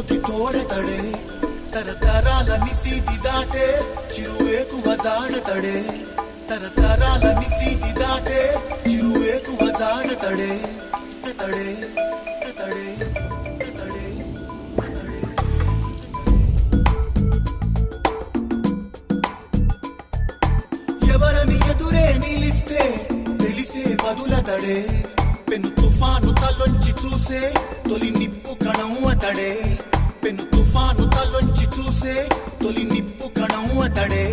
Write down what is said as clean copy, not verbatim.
జ్యోతి తోడెతడే తరతరాల నిశీతి దాటే చిరువేకువ జాడతడే తరతరాల నిశీతి దాటే చిరువేకువ జాడతడే తడే తడే తడే ఎవరని ఎదురే నిలిస్తే తెలిసే బదులతడే పెను తుఫాను తలొంచి చూసే తొలి నిప్పు కణం అతడే పెను తుఫాను తలొంచి చూసే తొలి నిప్పు కణం అతడే